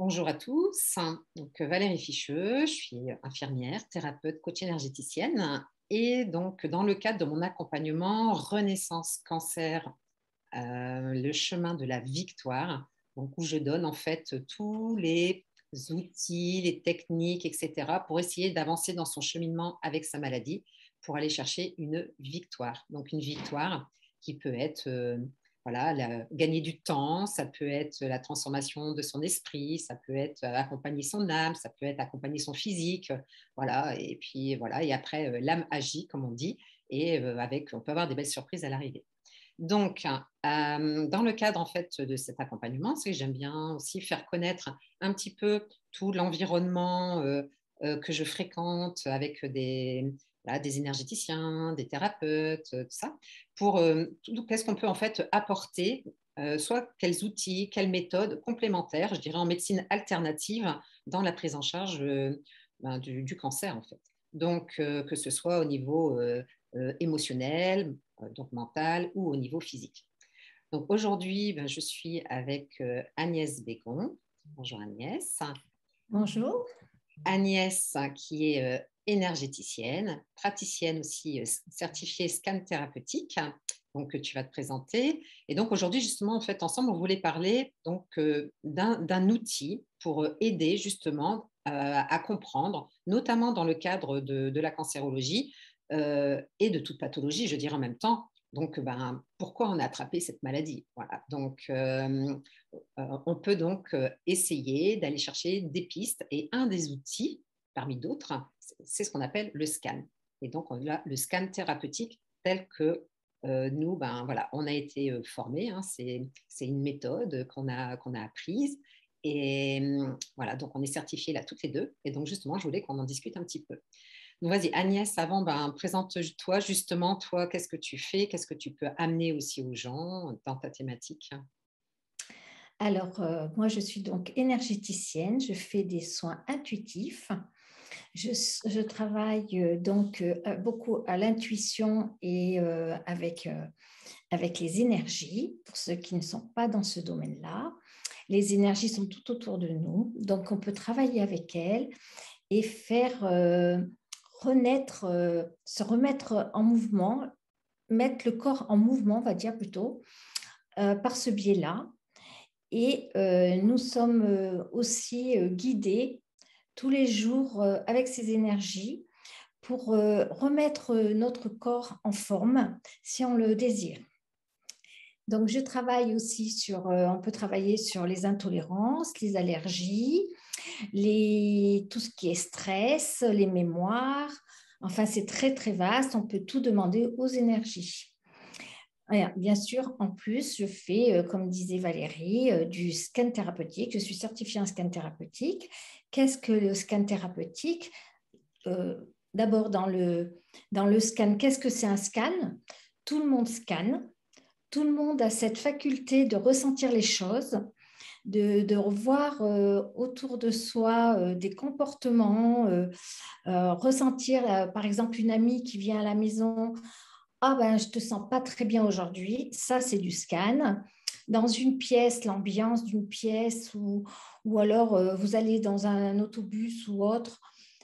Bonjour à tous. Donc, Valérie Ficheux, je suis infirmière, thérapeute, coach énergéticienne. Et donc, dans le cadre de mon accompagnement Renaissance Cancer, le chemin de la victoire, donc où je donne en fait tous les outils, les techniques, etc., pour essayer d'avancer dans son cheminement avec sa maladie, pour aller chercher une victoire. Donc, une victoire qui peut être voilà, gagner du temps, ça peut être la transformation de son esprit, ça peut être accompagner son âme, ça peut être accompagner son physique, voilà, et puis voilà, et après l'âme agit, comme on dit, et on peut avoir des belles surprises à l'arrivée. Donc, dans le cadre en fait de cet accompagnement, c'est que j'aime bien aussi faire connaître un petit peu tout l'environnement que je fréquente avec voilà, des énergéticiens, des thérapeutes, tout ça, pour qu'est-ce qu'on peut en fait apporter, soit quels outils, quelles méthodes complémentaires, je dirais en médecine alternative, dans la prise en charge du cancer en fait. Donc, que ce soit au niveau émotionnel, donc mental, ou au niveau physique. Donc aujourd'hui, je suis avec Agnès Bégon. Bonjour Agnès. Bonjour. Agnès, qui est énergéticienne, praticienne aussi certifiée scan thérapeutique, donc que tu vas te présenter. Et donc aujourd'hui, justement, en fait, ensemble, on voulait parler donc d'un outil pour aider justement à comprendre, notamment dans le cadre de la cancérologie et de toute pathologie, je dirais en même temps. Donc, pourquoi on a attrapé cette maladie? Voilà. Donc, on peut donc essayer d'aller chercher des pistes et un des outils, parmi d'autres, c'est ce qu'on appelle le scan. Et donc, on a le scan thérapeutique tel que nous, voilà, on a été formés. Hein, c'est une méthode qu'on a apprise. Et voilà, donc on est certifiés là toutes les deux. Et donc, justement, je voulais qu'on en discute un petit peu. Donc, vas-y, Agnès, avant, présente-toi justement, toi, qu'est-ce que tu fais, qu'est-ce que tu peux amener aussi aux gens dans ta thématique? Alors, moi, je suis donc énergéticienne, je fais des soins intuitifs. Je travaille donc beaucoup à l'intuition et avec les énergies, pour ceux qui ne sont pas dans ce domaine-là. Les énergies sont tout autour de nous, donc on peut travailler avec elles et faire renaître, se remettre en mouvement, mettre le corps en mouvement, on va dire plutôt, par ce biais-là. Et nous sommes aussi guidés tous les jours avec ces énergies pour remettre notre corps en forme si on le désire. Donc, je travaille aussi on peut travailler sur les intolérances, les allergies, tout ce qui est stress, les mémoires. Enfin, c'est très, très vaste. On peut tout demander aux énergies. Bien sûr, en plus, je fais, comme disait Valérie, du scan thérapeutique. Je suis certifiée en scan thérapeutique. Qu'est-ce que le scan thérapeutique? D'abord, dans le scan, qu'est-ce que c'est un scan? Tout le monde scanne. Tout le monde a cette faculté de ressentir les choses, de revoir autour de soi des comportements, ressentir, par exemple, une amie qui vient à la maison. Ah ben, je te sens pas très bien aujourd'hui. Ça, c'est du scan. Dans une pièce, l'ambiance d'une pièce, ou alors vous allez dans un autobus ou autre,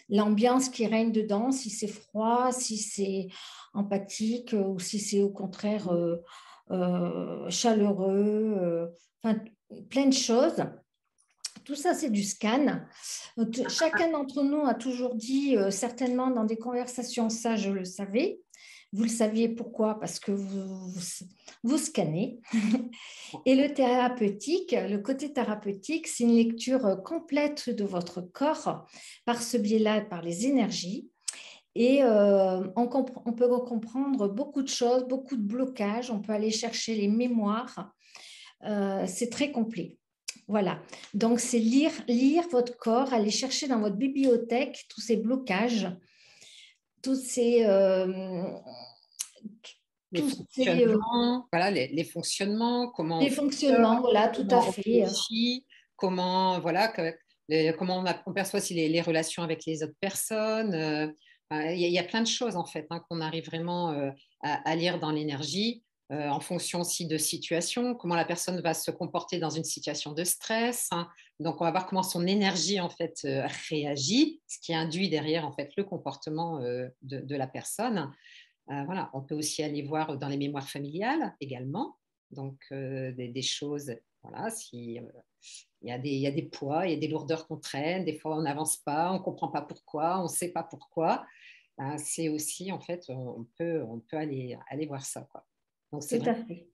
l'ambiance qui règne dedans, si c'est froid, si c'est empathique ou si c'est au contraire chaleureux, enfin, plein de choses. Tout ça, c'est du scan. Chacun d'entre nous a toujours dit, certainement dans des conversations, ça, je le savais. Vous le saviez pourquoi? Parce que vous scannez. Et le côté thérapeutique, c'est une lecture complète de votre corps par ce biais-là, par les énergies. Et on peut comprendre beaucoup de choses, beaucoup de blocages. On peut aller chercher les mémoires. C'est très complet. Voilà. Donc, c'est lire votre corps, aller chercher dans votre bibliothèque tous ces blocages, tous ces... Les tous ces fonctionnements, voilà, les fonctionnements, comment on les fonctionne, fonctionnements, voilà, tout à comment on fait. réfléchit, comment, voilà, comment on perçoit aussi les relations avec les autres personnes. Il y a plein de choses, en fait, hein, qu'on arrive vraiment à lire dans l'énergie, en fonction aussi de situation, comment la personne va se comporter dans une situation de stress, hein, Donc, on va voir comment son énergie en fait réagit, ce qui induit derrière en fait le comportement de la personne. Voilà. On peut aussi aller voir dans les mémoires familiales également, donc des choses. Voilà, si il y a des poids, il y a des lourdeurs qu'on traîne, des fois on n'avance pas, on ne comprend pas pourquoi, on ne sait pas pourquoi. C'est aussi en fait, on peut aller voir ça, quoi. Donc c'est Tout vrai. à fait.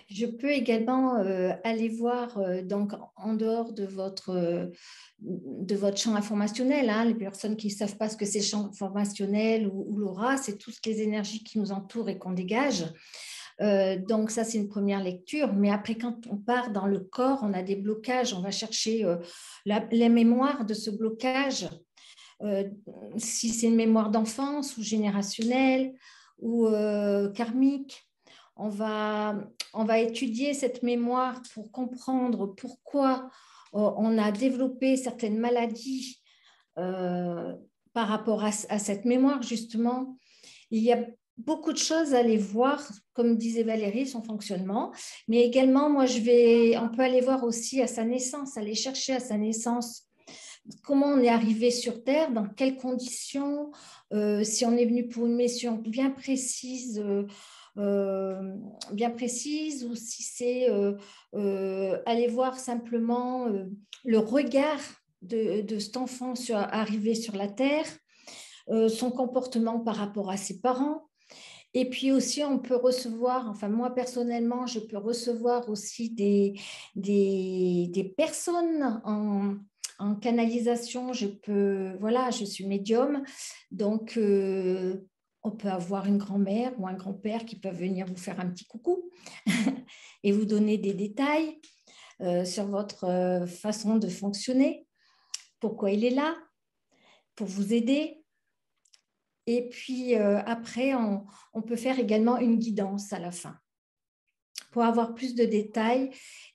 Je peux également aller voir donc en dehors de votre champ informationnel, hein, les personnes qui ne savent pas ce que c'est le champ informationnel ou l'aura, c'est toutes les énergies qui nous entourent et qu'on dégage. Donc ça, c'est une première lecture. Mais après, quand on part dans le corps, on a des blocages, on va chercher la mémoire de ce blocage, euh, si c'est une mémoire d'enfance ou générationnelle ou karmique. On va, on va étudier cette mémoire pour comprendre pourquoi on a développé certaines maladies euh, par rapport à cette mémoire, justement. Il y a beaucoup de choses à aller voir, comme disait Valérie, son fonctionnement. Mais également, on peut aller voir aussi à sa naissance, aller chercher à sa naissance comment on est arrivé sur Terre, dans quelles conditions, si on est venu pour une mission bien précise ou si c'est aller voir simplement le regard de cet enfant arrivé sur la Terre, son comportement par rapport à ses parents. Et puis aussi, on peut recevoir, enfin moi personnellement, je peux recevoir aussi des personnes en canalisation. Voilà, je suis médium, donc on peut avoir une grand-mère ou un grand-père qui peuvent venir vous faire un petit coucou et vous donner des détails sur votre façon de fonctionner, pourquoi il est là, pour vous aider. Et puis après, on peut faire également une guidance à la fin pour avoir plus de détails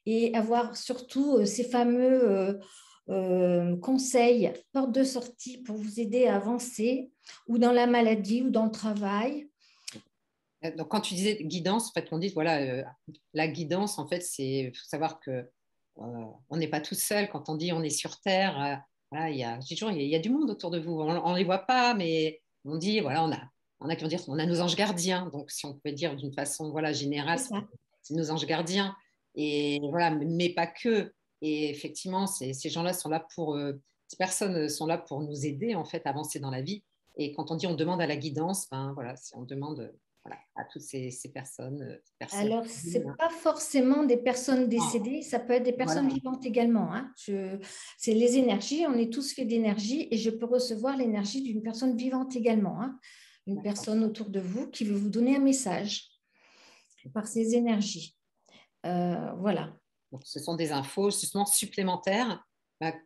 et avoir surtout ces fameux conseils, portes de sortie pour vous aider à avancer ou dans la maladie ou dans le travail. Donc, quand tu disais guidance, en fait, on dit, voilà, la guidance, en fait, il faut savoir que on n'est pas tout seul. Quand on dit on est sur Terre, voilà, je dis toujours, il y a du monde autour de vous. On ne les voit pas, mais on dit, voilà, on a qui vont dire, on a nos anges gardiens. Donc, si on pouvait dire d'une façon, voilà, générale, C'est ça. c'est nos anges gardiens. Et voilà, mais pas que. Et effectivement, ces gens-là sont là ces personnes sont là pour nous aider, en fait, à avancer dans la vie. Et quand on dit on demande à la guidance, ben voilà, on demande voilà, à toutes ces personnes. Alors, ce n'est pas forcément des personnes Ah, décédées, ça peut être des personnes voilà, vivantes également. Hein. C'est les énergies, on est tous faits d'énergie et je peux recevoir l'énergie d'une personne vivante également. Hein. Une d'accord. personne autour de vous qui veut vous donner un message par ses énergies. Voilà. Donc, ce sont des infos justement supplémentaires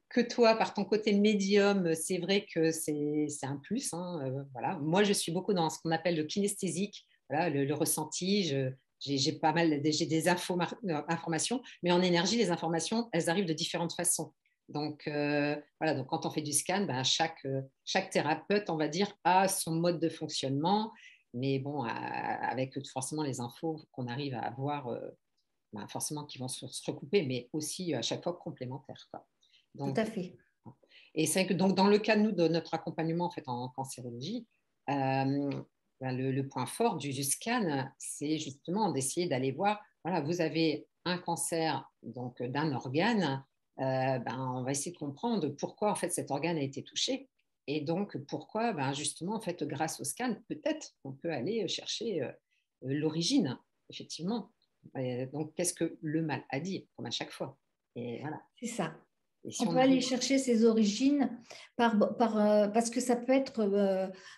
que toi, par ton côté médium, c'est vrai que c'est un plus. Hein, voilà. Moi, je suis beaucoup dans ce qu'on appelle le kinesthésique, voilà, le ressenti. J'ai pas mal, j'ai des informations, mais en énergie, les informations, elles arrivent de différentes façons. Donc, voilà, donc quand on fait du scan, ben, chaque thérapeute, on va dire, a son mode de fonctionnement, mais bon, avec forcément les infos qu'on arrive à avoir ben, forcément qui vont se recouper, mais aussi à chaque fois complémentaires, quoi. Tout Donc, à fait. et c'est que donc, dans le cas de notre accompagnement en, fait, en cancérologie, ben, le point fort du scan, c'est justement d'essayer d'aller voir, voilà, vous avez un cancer donc, d'un organe, ben, on va essayer de comprendre pourquoi en fait, cet organe a été touché. Et donc, pourquoi, ben, justement, en fait, grâce au scan, peut-être qu'on peut aller chercher l'origine, effectivement. Donc, qu'est-ce que le mal a dit, comme à chaque fois. Et voilà. C'est ça. Et si On on peut aller arrive. chercher ses origines parce que ça peut être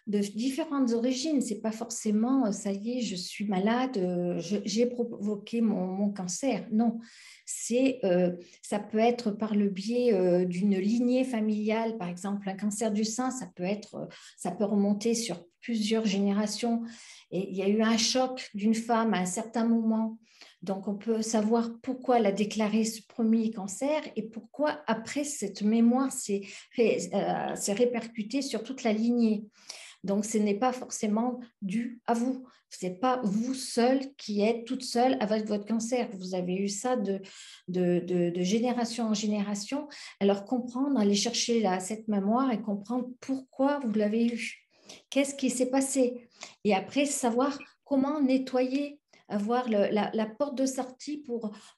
de différentes origines. C'est pas forcément, ça y est, je suis malade, j'ai provoqué mon cancer. Non, ça peut être par le biais d'une lignée familiale. Par exemple, un cancer du sein, ça peut remonter sur plusieurs générations. Et il y a eu un choc d'une femme à un certain moment. Donc, on peut savoir pourquoi elle a déclaré ce premier cancer et pourquoi, après, cette mémoire s'est répercutée sur toute la lignée. Donc, ce n'est pas forcément dû à vous. Ce n'est pas vous seul qui êtes toute seule avec votre cancer. Vous avez eu ça de génération en génération. Alors, comprendre, aller chercher cette mémoire et comprendre pourquoi vous l'avez eu. Qu'est-ce qui s'est passé? Et après, savoir comment nettoyer, avoir la porte de sortie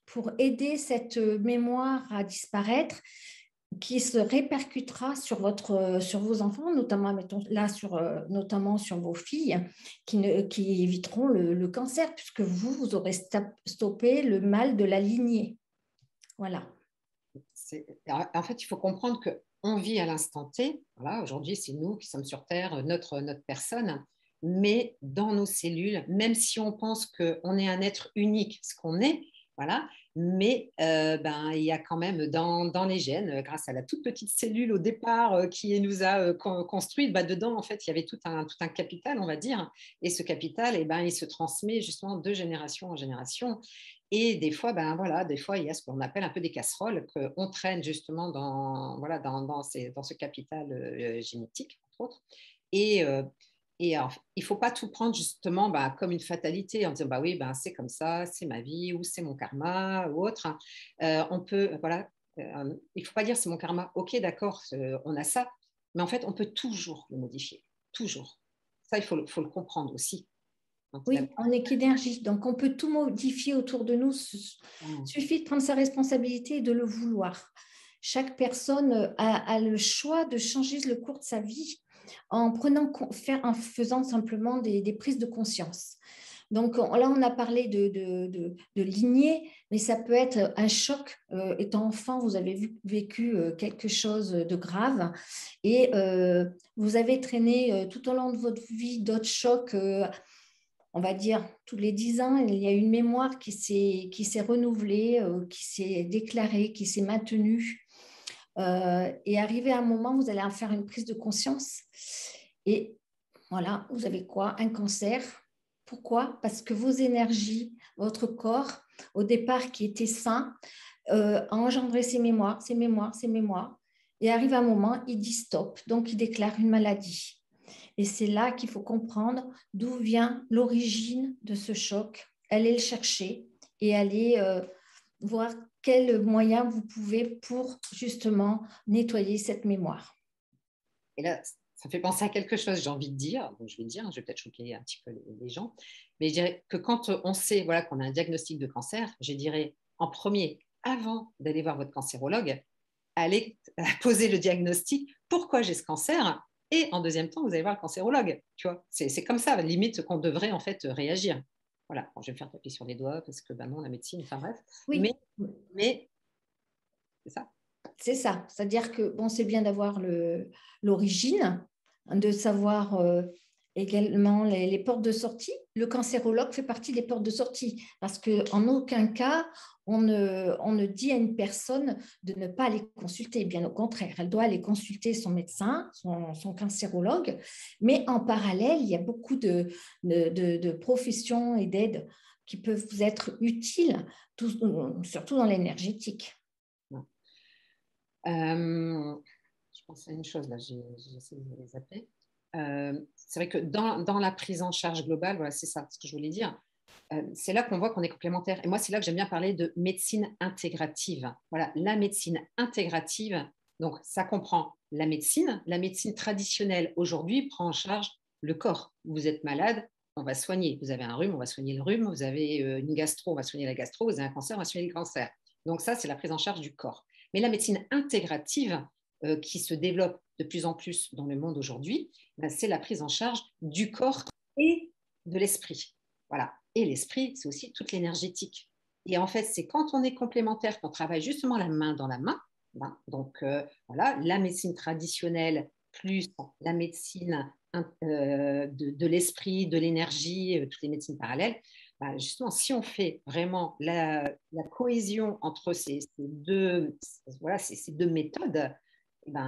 pour aider cette mémoire à disparaître, qui se répercutera sur vos enfants, notamment, mettons, là, notamment sur vos filles, qui éviteront le cancer, puisque vous aurez stoppé le mal de la lignée. Voilà. En fait, il faut comprendre qu'on vit à l'instant T. Voilà, aujourd'hui, c'est nous qui sommes sur Terre, notre personne. Mais dans nos cellules, même si on pense qu'on est un être unique, ce qu'on est, voilà, mais il y a quand même dans les gènes, grâce à la toute petite cellule au départ qui nous a construite, dedans, en fait, il y avait tout un capital, on va dire. Et ce capital, il se transmet justement de génération en génération. Et des fois, des fois, il y a ce qu'on appelle un peu des casseroles qu'on traîne justement dans ce capital génétique, entre autres. Alors, il ne faut pas tout prendre justement comme une fatalité en disant oui, c'est comme ça, c'est ma vie ou c'est mon karma ou autre. On peut, il ne faut pas dire c'est mon karma, ok, d'accord, on a ça, mais en fait, on peut toujours le modifier, toujours. Ça, il faut le comprendre aussi. Oui, on est qu'énergie, donc on peut tout modifier autour de nous. Il suffit de prendre sa responsabilité et de le vouloir. Chaque personne a le choix de changer le cours de sa vie en faisant simplement des prises de conscience. Donc là, on a parlé de lignée, mais ça peut être un choc. Étant enfant, vous avez vécu quelque chose de grave et vous avez traîné tout au long de votre vie d'autres chocs. On va dire, tous les 10 ans, il y a une mémoire qui s'est renouvelée, qui s'est déclarée, qui s'est maintenue. Et arrivé à un moment, vous allez en faire une prise de conscience. Et voilà, vous avez quoi? Un cancer. Pourquoi? Parce que vos énergies, votre corps, au départ, qui était sain, a engendré ces mémoires. Et arrive un moment, il dit stop. Donc, il déclare une maladie. Et c'est là qu'il faut comprendre d'où vient l'origine de ce choc, aller le chercher et aller voir quels moyens vous pouvez pour justement nettoyer cette mémoire. Et là, ça fait penser à quelque chose, j'ai envie de dire, donc je vais dire, je vais peut-être choquer un petit peu les gens, mais je dirais que quand on sait qu'on a un diagnostic de cancer, je dirais en premier, avant d'aller voir votre cancérologue, allez poser le diagnostic, pourquoi j'ai ce cancer, et en deuxième temps, vous allez voir le cancérologue. Tu vois, c'est comme ça, limite, qu'on devrait en fait réagir. Voilà, bon, je vais me faire taper sur les doigts parce que non, la médecine, enfin bref. Oui. Mais c'est ça. C'est ça, c'est-à-dire que bon, c'est bien d'avoir l'origine, de savoir également les portes de sortie. Le cancérologue fait partie des portes de sortie parce qu'en aucun cas, on ne dit à une personne de ne pas aller consulter. Bien au contraire, elle doit aller consulter son médecin, son cancérologue. Mais en parallèle, il y a beaucoup de professions et d'aides qui peuvent vous être utiles, surtout dans l'énergétique. Je pense à une chose, là, j'essaie de les zapper. C'est vrai que dans la prise en charge globale, voilà, c'est ça ce que je voulais dire. C'est là qu'on voit qu'on est complémentaires. Et moi, c'est là que j'aime bien parler de médecine intégrative. Voilà, la médecine intégrative, donc ça comprend la médecine. La médecine traditionnelle, aujourd'hui, prend en charge le corps. Vous êtes malade, on va soigner. Vous avez un rhume, on va soigner le rhume. Vous avez une gastro, on va soigner la gastro. Vous avez un cancer, on va soigner le cancer. Donc ça, c'est la prise en charge du corps. Mais la médecine intégrative, qui se développe de plus en plus dans le monde aujourd'hui, c'est la prise en charge du corps et de l'esprit. Voilà. Et l'esprit, c'est aussi toute l'énergétique. Et en fait, c'est quand on est complémentaire qu'on travaille justement la main dans la main. Donc, voilà, la médecine traditionnelle plus la médecine de l'esprit, de l'énergie, toutes les médecines parallèles. Justement, si on fait vraiment la cohésion entre ces deux méthodes,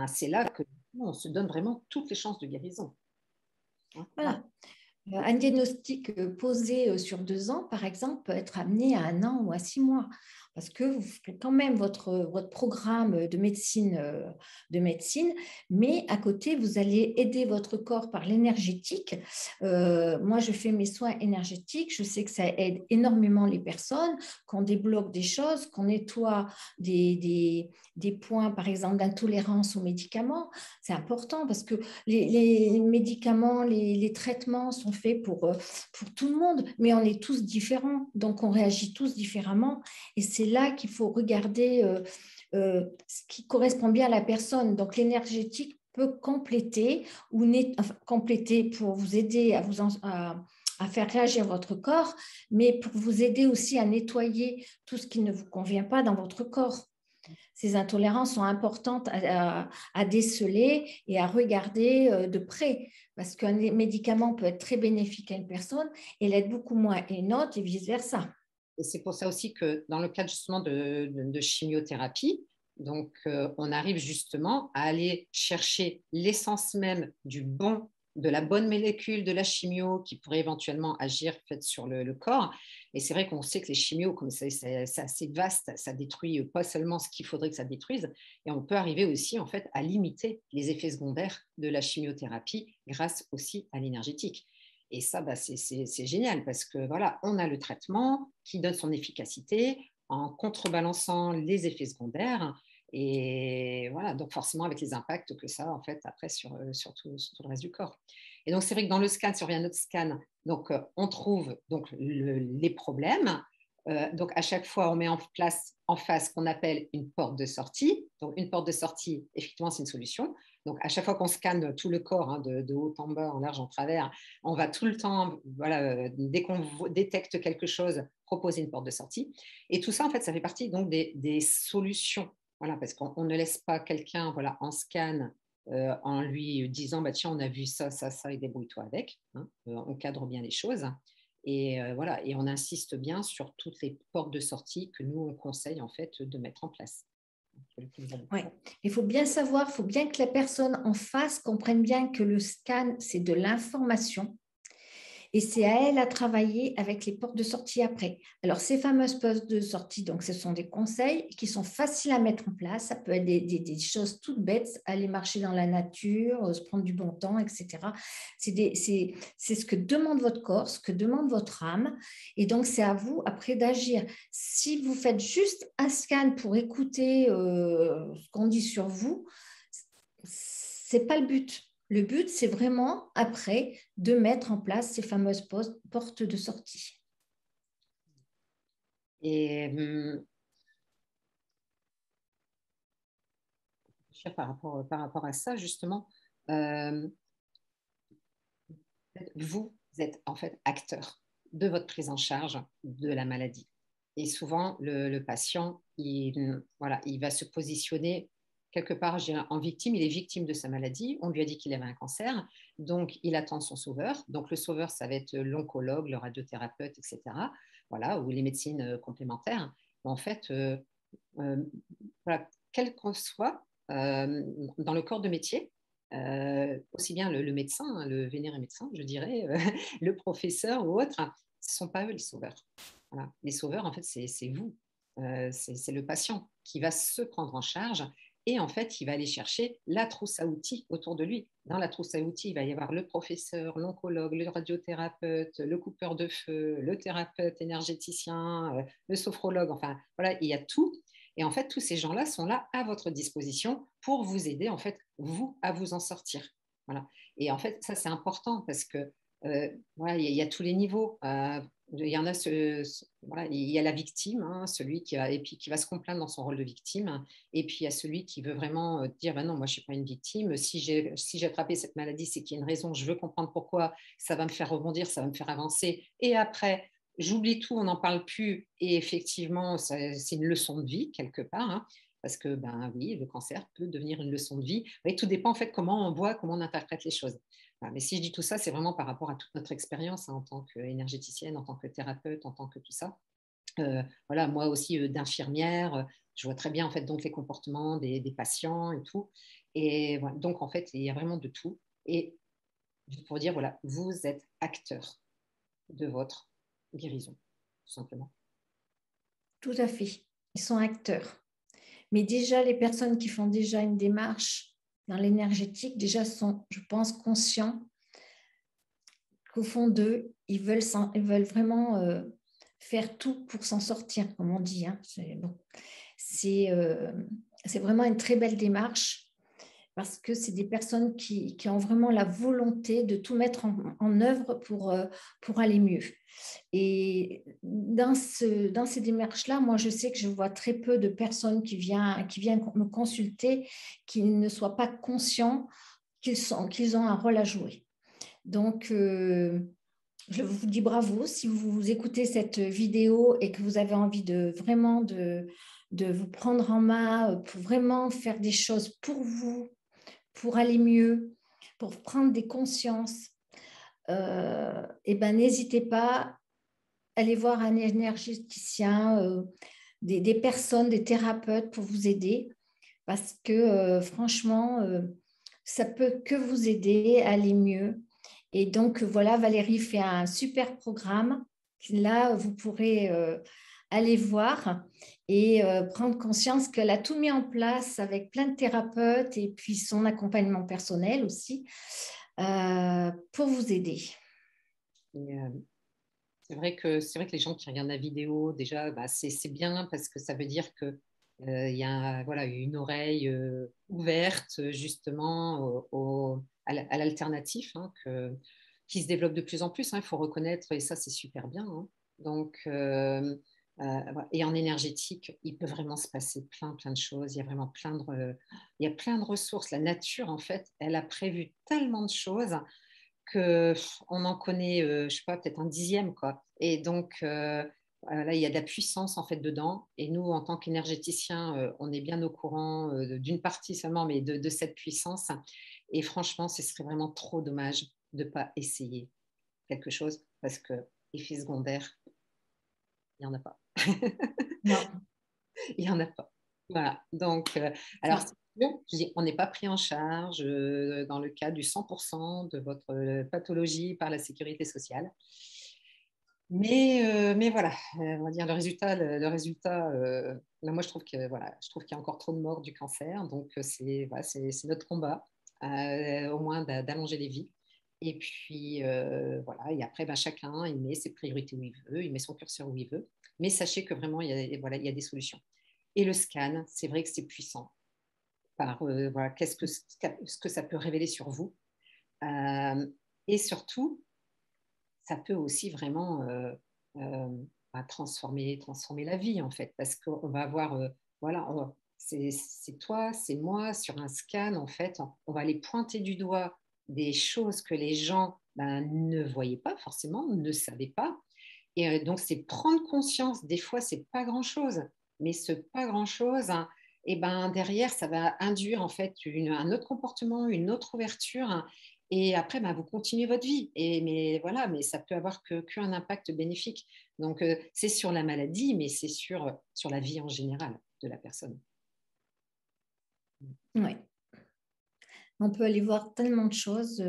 c'est là que on se donne vraiment toutes les chances de guérison. Voilà. Un diagnostic posé sur 2 ans, par exemple, peut être amené à 1 an ou à 6 mois. Parce que vous faites quand même votre programme de médecine, mais à côté, vous allez aider votre corps par l'énergétique. Moi, je fais mes soins énergétiques. Je sais que ça aide énormément les personnes, qu'on débloque des choses, qu'on nettoie des points, par exemple, d'intolérance aux médicaments. C'est important parce que les médicaments, les traitements sont faits pour tout le monde, mais on est tous différents, donc on réagit tous différemment. Et c'est là qu'il faut regarder ce qui correspond bien à la personne. Donc l'énergétique peut compléter enfin, compléter pour vous aider à faire réagir votre corps, mais pour vous aider aussi à nettoyer tout ce qui ne vous convient pas dans votre corps. Ces intolérances sont importantes à déceler et à regarder de près, parce qu'un médicament peut être très bénéfique à une personne et l'être beaucoup moins à une autre et vice-versa. Et c'est pour ça aussi que dans le cadre justement de chimiothérapie, donc on arrive justement à aller chercher l'essence même de la bonne molécule de la chimio qui pourrait éventuellement agir fait, sur le corps. Et c'est vrai qu'on sait que les chimios, comme c'est assez vaste, ça détruit pas seulement ce qu'il faudrait que ça détruise, et on peut arriver aussi en fait à limiter les effets secondaires de la chimiothérapie grâce aussi à l'énergétique. Et ça, bah, c'est génial parce que voilà, on a le traitement qui donne son efficacité en contrebalançant les effets secondaire. Et voilà, donc forcément avec les impacts que ça a en fait après sur tout le reste du corps. Et donc c'est vrai que dans le scan, si on revient à notre scan, donc on trouve donc les problèmes. Donc à chaque fois, on met en place en face ce qu'on appelle une porte de sortie. Donc une porte de sortie, effectivement, c'est une solution. Donc à chaque fois qu'on scanne tout le corps, hein, de haut en bas, en large, en travers, on va tout le temps, voilà, dès qu'on détecte quelque chose, proposer une porte de sortie. Et tout ça, en fait, ça fait partie donc des solutions. Voilà, parce qu'on ne laisse pas quelqu'un voilà, en scan en lui disant bah, tiens, on a vu ça, ça, ça, et débrouille-toi avec. Hein. On cadre bien les choses. Et voilà, et on insiste bien sur toutes les portes de sortie que nous, on conseille en fait de mettre en place. Ouais. Il faut bien savoir, il faut bien que la personne en face comprenne bien que le scan, c'est de l'information. Et c'est à elle à travailler avec les portes de sortie après. Alors, ces fameuses portes de sortie, donc, ce sont des conseils qui sont faciles à mettre en place. Ça peut être des choses toutes bêtes, aller marcher dans la nature, se prendre du bon temps, etc. C'est ce que demande votre corps, ce que demande votre âme. Et donc, c'est à vous après d'agir. Si vous faites juste un scan pour écouter ce qu'on dit sur vous, c'est pas le but. Le but, c'est vraiment, après, de mettre en place ces fameuses portes de sortie. Et par rapport à ça, justement, euh, vous êtes en fait acteur de votre prise en charge de la maladie. Et souvent, le patient, voilà, il va se positionner quelque part en victime. Il est victime de sa maladie. On lui a dit qu'il avait un cancer. Donc, il attend son sauveur. Donc, le sauveur, ça va être l'oncologue, le radiothérapeute, etc. Voilà, ou les médecines complémentaires. En fait, euh, voilà, quel qu'on soit dans le corps de métier, aussi bien le médecin, hein, le vénéré médecin, je dirais, le professeur ou autre, hein, ce ne sont pas eux les sauveurs. Voilà. Les sauveurs, en fait, c'est vous. C'est le patient qui va se prendre en charge et en fait, il va aller chercher la trousse à outils autour de lui. Dans la trousse à outils, il va y avoir le professeur, l'oncologue, le radiothérapeute, le coupeur de feu, le thérapeute énergéticien, le sophrologue, enfin, voilà, il y a tout. Et en fait, tous ces gens-là sont là à votre disposition pour vous aider, en fait, vous, à vous en sortir. Voilà. Et en fait, ça, c'est important parce que voilà, il y a tous les niveaux. Il y en a voilà, il y a la victime, hein, celui et puis qui va se complaindre dans son rôle de victime, et puis il y a celui qui veut vraiment dire bah non, moi je suis pas une victime. Si j'ai attrapé cette maladie, c'est qu'il y a une raison. Je veux comprendre pourquoi. Ça va me faire rebondir, ça va me faire avancer. Et après, j'oublie tout, on n'en parle plus. Et effectivement, c'est une leçon de vie quelque part. Hein, parce que, ben oui, le cancer peut devenir une leçon de vie. Oui, tout dépend en fait comment on voit, comment on interprète les choses. Voilà, mais si je dis tout ça, c'est vraiment par rapport à toute notre expérience hein, en tant qu'énergéticienne, en tant que thérapeute, en tant que tout ça. Voilà, moi aussi d'infirmière, je vois très bien en fait donc les comportements des patients et tout. Et voilà, donc en fait, il y a vraiment de tout. Et Juste pour dire, voilà, vous êtes acteur de votre guérison, tout simplement. Tout à fait. Ils sont acteurs. Mais déjà, les personnes qui font déjà une démarche dans l'énergétique, déjà sont, je pense, conscients qu'au fond d'eux, ils veulent vraiment faire tout pour s'en sortir, comme on dit. Hein. C'est vraiment une très belle démarche parce que c'est des personnes qui ont vraiment la volonté de tout mettre en œuvre pour aller mieux. Et dans ces démarches-là, moi, je sais que je vois très peu de personnes qui viennent me consulter qui ne soient pas conscients qu'ils ont un rôle à jouer. Donc, je vous dis bravo si vous écoutez cette vidéo et que vous avez envie de vraiment de vous prendre en main pour vraiment faire des choses pour vous, pour aller mieux, pour prendre des consciences. Et ben, n'hésitez pas à aller voir un énergéticien, des personnes, des thérapeutes pour vous aider parce que franchement, ça peut que vous aider à aller mieux. Et donc, voilà, Valérie fait un super programme. Là, vous pourrez aller voir et prendre conscience qu'elle a tout mis en place avec plein de thérapeutes et puis son accompagnement personnel aussi pour vous aider. Et, c'est vrai que les gens qui regardent la vidéo, déjà, bah, c'est bien parce que ça veut dire que il y a voilà, une oreille ouverte justement à l'alternatif hein, qui se développe de plus en plus. Hein, il faut reconnaître, et ça, c'est super bien. Hein. Donc, voilà. Et en énergétique, il peut vraiment se passer plein de choses. Il y a vraiment il y a plein de ressources. La nature, en fait, elle a prévu tellement de choses que on en connaît, je sais pas, peut-être un dixième, quoi. Et donc, là, il y a de la puissance, en fait, dedans. Et nous, en tant qu'énergéticiens, on est bien au courant d'une partie seulement, mais de cette puissance. Et franchement, ce serait vraiment trop dommage de ne pas essayer quelque chose parce que effet secondaire, il n'y en a pas. Non, Il n'y en a pas. Voilà. Donc, alors, ça, je dis, on n'est pas pris en charge dans le cas du 100% de votre pathologie par la sécurité sociale. Mais voilà, on va dire le résultat là, moi, je trouve que, voilà, je trouve qu'il y a encore trop de morts du cancer. Donc, voilà, c'est notre combat, au moins d'allonger les vies. Et puis, voilà, et après, ben, chacun, il met ses priorités où il veut, il met son curseur où il veut. Mais sachez que vraiment, voilà, il y a des solutions. Et le scan, c'est vrai que c'est puissant. Par, voilà, ce que ça peut révéler sur vous. Euh, et surtout, ça peut aussi vraiment transformer la vie, en fait, parce qu'on va avoir, voilà, c'est toi, c'est moi, sur un scan, en fait, on va aller pointer du doigt des choses que les gens ben, ne voyaient pas forcément, ne savaient pas. Et donc, c'est prendre conscience, des fois, c'est pas grand-chose, mais ce pas grand-chose, hein, et ben, derrière, ça va induire en fait un autre comportement, une autre ouverture, hein, et après, ben, vous continuez votre vie. Mais voilà, mais ça peut avoir qu'un impact bénéfique. Donc, c'est sur la maladie, mais c'est sur la vie en général de la personne. oui. On peut aller voir tellement de choses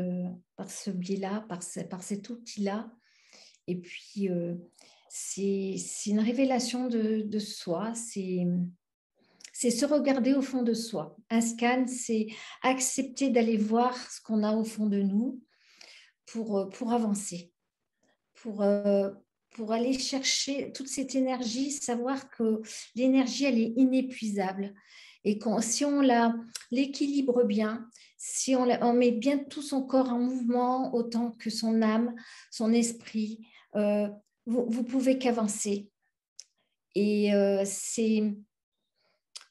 par ce biais-là, par cet outil-là. Et puis, c'est une révélation de soi. C'est se regarder au fond de soi. Un scan, c'est accepter d'aller voir ce qu'on a au fond de nous pour avancer, pour, euh, pour aller chercher toute cette énergie, savoir que l'énergie, elle est inépuisable. Et si on l'équilibre bien, si on met bien tout son corps en mouvement, autant que son âme, son esprit, vous pouvez qu'avancer. Et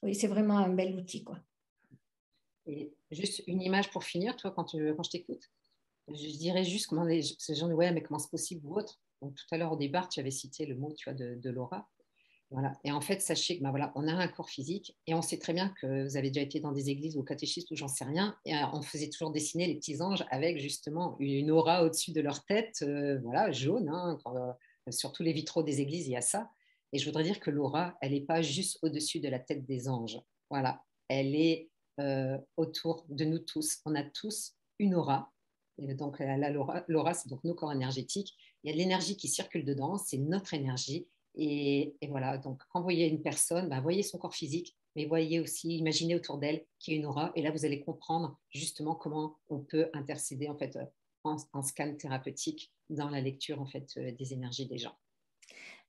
oui, c'est vraiment un bel outil, quoi. Et juste une image pour finir, toi, quand je t'écoute, je dirais juste comment ces gens disent, ouais, mais comment c'est possible ou autre. Donc, tout à l'heure, au départ, tu avais cité le mot, tu vois, de Laura. Voilà. Et en fait, sachez que ben voilà, on a un corps physique et on sait très bien que vous avez déjà été dans des églises ou au catéchisme ou j'en sais rien. Et on faisait toujours dessiner les petits anges avec justement une aura au-dessus de leur tête, voilà, jaune. Hein, sur tous les vitraux des églises, il y a ça. Et je voudrais dire que l'aura, elle n'est pas juste au-dessus de la tête des anges. Voilà, elle est autour de nous tous. On a tous une aura Et donc, l'aura, c'est donc nos corps énergétiques. Il y a de l'énergie qui circule dedans, c'est notre énergie. Et voilà, donc quand vous voyez une personne, ben, voyez son corps physique, mais voyez aussi, imaginez autour d'elle qu'il y a une aura. Et là, vous allez comprendre justement comment on peut intercéder en fait en scan thérapeutique dans la lecture en fait des énergies des gens.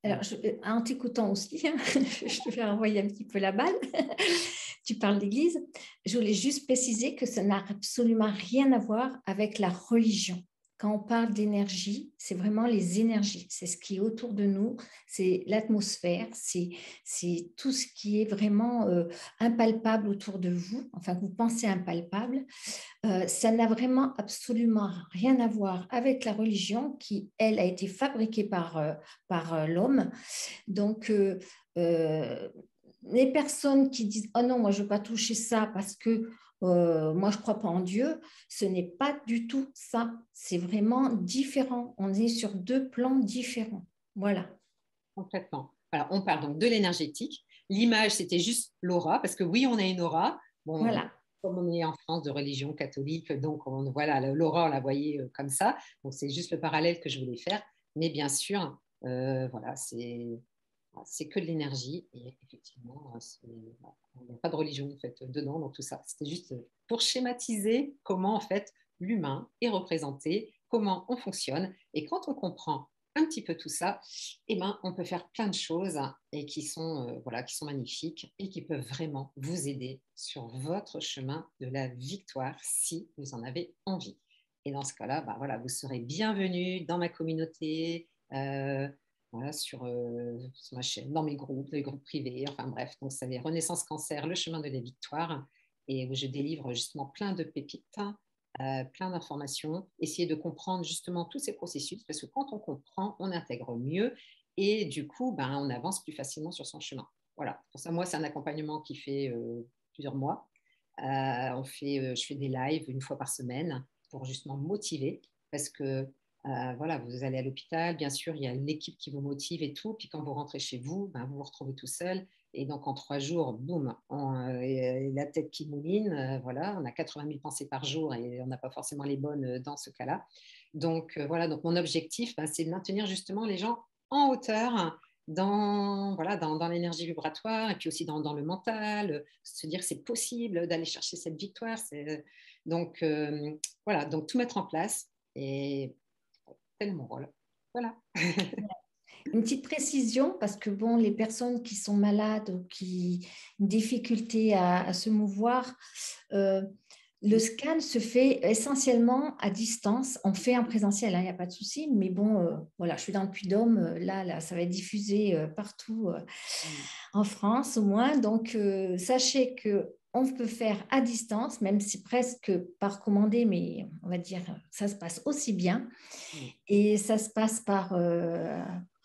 Alors, en t'écoutant aussi, hein, je te fais renvoyer un petit peu la balle. Tu parles d'église. Je voulais juste préciser que ça n'a absolument rien à voir avec la religion. Quand on parle d'énergie, c'est vraiment les énergies. C'est ce qui est autour de nous, c'est l'atmosphère, c'est tout ce qui est vraiment impalpable autour de vous, enfin que vous pensez impalpable. Ça n'a vraiment absolument rien à voir avec la religion qui, elle, a été fabriquée par l'homme. Donc, les personnes qui disent oh non, moi je ne veux pas toucher ça parce que moi je ne crois pas en Dieu, ce n'est pas du tout ça. C'est vraiment différent. On est sur deux plans différents. Voilà. Complètement. Alors, on parle donc de l'énergétique. L'image, c'était juste l'aura, parce que oui, on a une aura. Bon, Voilà. comme on est en France de religion catholique, donc voilà, l'aura, on la voyait comme ça. Donc, c'est juste le parallèle que je voulais faire. Mais bien sûr, voilà, c'est que de l'énergie. Et effectivement, il n'y a pas de religion en fait, dedans, dans tout ça. C'était juste pour schématiser comment en fait l'humain est représenté, comment on fonctionne. Et quand on comprend un petit peu tout ça, eh ben, on peut faire plein de choses et voilà, qui sont magnifiques et qui peuvent vraiment vous aider sur votre chemin de la victoire si vous en avez envie. Et dans ce cas-là, bah, voilà, vous serez bienvenue dans ma communauté, voilà, sur ma chaîne, dans mes groupes, les groupes privés, enfin bref. Donc, c'est Renaissance Cancer, le chemin de la victoire, et où je délivre justement plein de pépites, plein d'informations, essayer de comprendre justement tous ces processus, parce que quand on comprend, on intègre mieux, et du coup, ben, on avance plus facilement sur son chemin. Voilà, pour ça, moi, c'est un accompagnement qui fait plusieurs mois. Je fais des lives une fois par semaine pour justement motiver, parce que voilà, vous allez à l'hôpital, bien sûr, il y a l'équipe qui vous motive et tout. Puis quand vous rentrez chez vous, ben, vous vous retrouvez tout seul. Et donc en 3 jours, boum, la tête qui mouline, voilà, on a 80 000 pensées par jour et on n'a pas forcément les bonnes dans ce cas-là. Donc voilà, donc mon objectif, ben, c'est de maintenir justement les gens en hauteur voilà, dans l'énergie vibratoire et puis aussi dans le mental, se dire que c'est possible d'aller chercher cette victoire. Donc voilà, donc tout mettre en place et c'est mon rôle. Voilà. Une petite précision, parce que bon, les personnes qui sont malades ou qui ont une difficulté à se mouvoir, le scan se fait essentiellement à distance. On fait en présentiel, il n'y a pas de souci. Mais bon, voilà, je suis dans le Puy-de-Dôme. Là, ça va être diffusé partout en France au moins. Donc, sachez que on peut faire à distance, même si presque par commandé, mais on va dire ça se passe aussi bien. Et ça se passe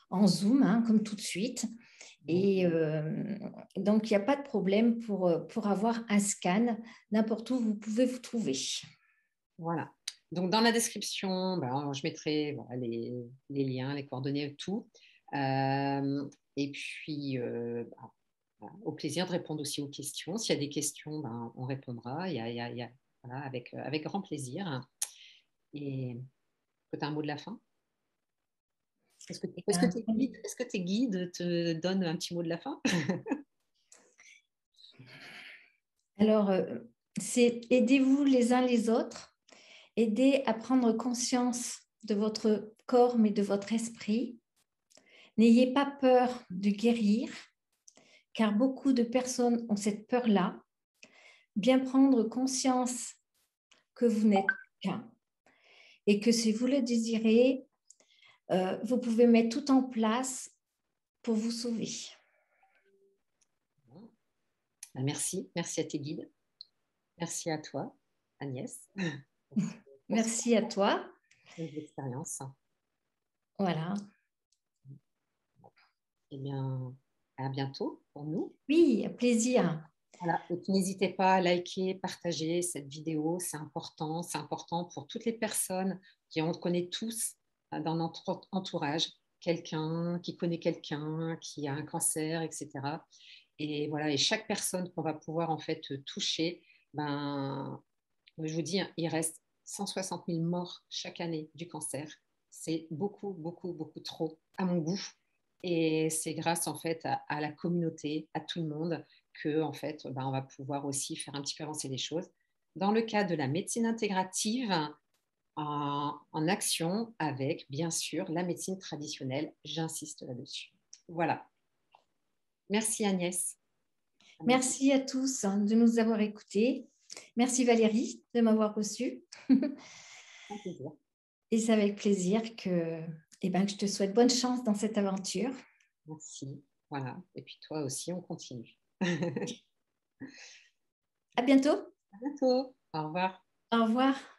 en Zoom, hein, comme tout de suite. Et donc, il n'y a pas de problème pour avoir un scan. N'importe où, vous pouvez vous trouver. Voilà. Donc, dans la description, ben, je mettrai voilà, les liens, les coordonnées, tout. Et puis, voilà, au plaisir de répondre aussi aux questions. S'il y a des questions, ben, on répondra. Voilà, avec grand plaisir. Et tu as un mot de la fin? Est-ce que tes guides te donnent un petit mot de la fin? Alors, c'est aidez-vous les uns les autres, aidez à prendre conscience de votre corps, mais de votre esprit. N'ayez pas peur de guérir, car beaucoup de personnes ont cette peur-là. Bien prendre conscience que vous n'êtes qu'un et que si vous le désirez, vous pouvez mettre tout en place pour vous sauver. Merci. Merci à tes guides. Merci à toi, Agnès, pour Merci à toi. cette expérience. Voilà. Eh bien, à bientôt pour nous. Oui, plaisir. Voilà. Et puis n'hésitez pas à liker, partager cette vidéo, c'est important. C'est important pour toutes les personnes on connaît tous dans notre entourage quelqu'un qui connaît quelqu'un qui a un cancer, etc. Et voilà, et chaque personne qu'on va pouvoir en fait toucher, ben, je vous dis, il reste 160 000 morts chaque année du cancer. C'est beaucoup, beaucoup, beaucoup trop à mon goût. Et c'est grâce en fait à la communauté, à tout le monde, que en fait, on va pouvoir aussi faire un petit peu avancer les choses. Dans le cas de la médecine intégrative, en action avec, bien sûr, la médecine traditionnelle. J'insiste là-dessus. Voilà. Merci Agnès. Merci à tous de nous avoir écoutés. Merci Valérie de m'avoir reçue. Un plaisir. Et c'est avec plaisir que je te souhaite bonne chance dans cette aventure. Merci. Voilà. Et puis toi aussi, on continue. À bientôt. À bientôt. Au revoir. Au revoir.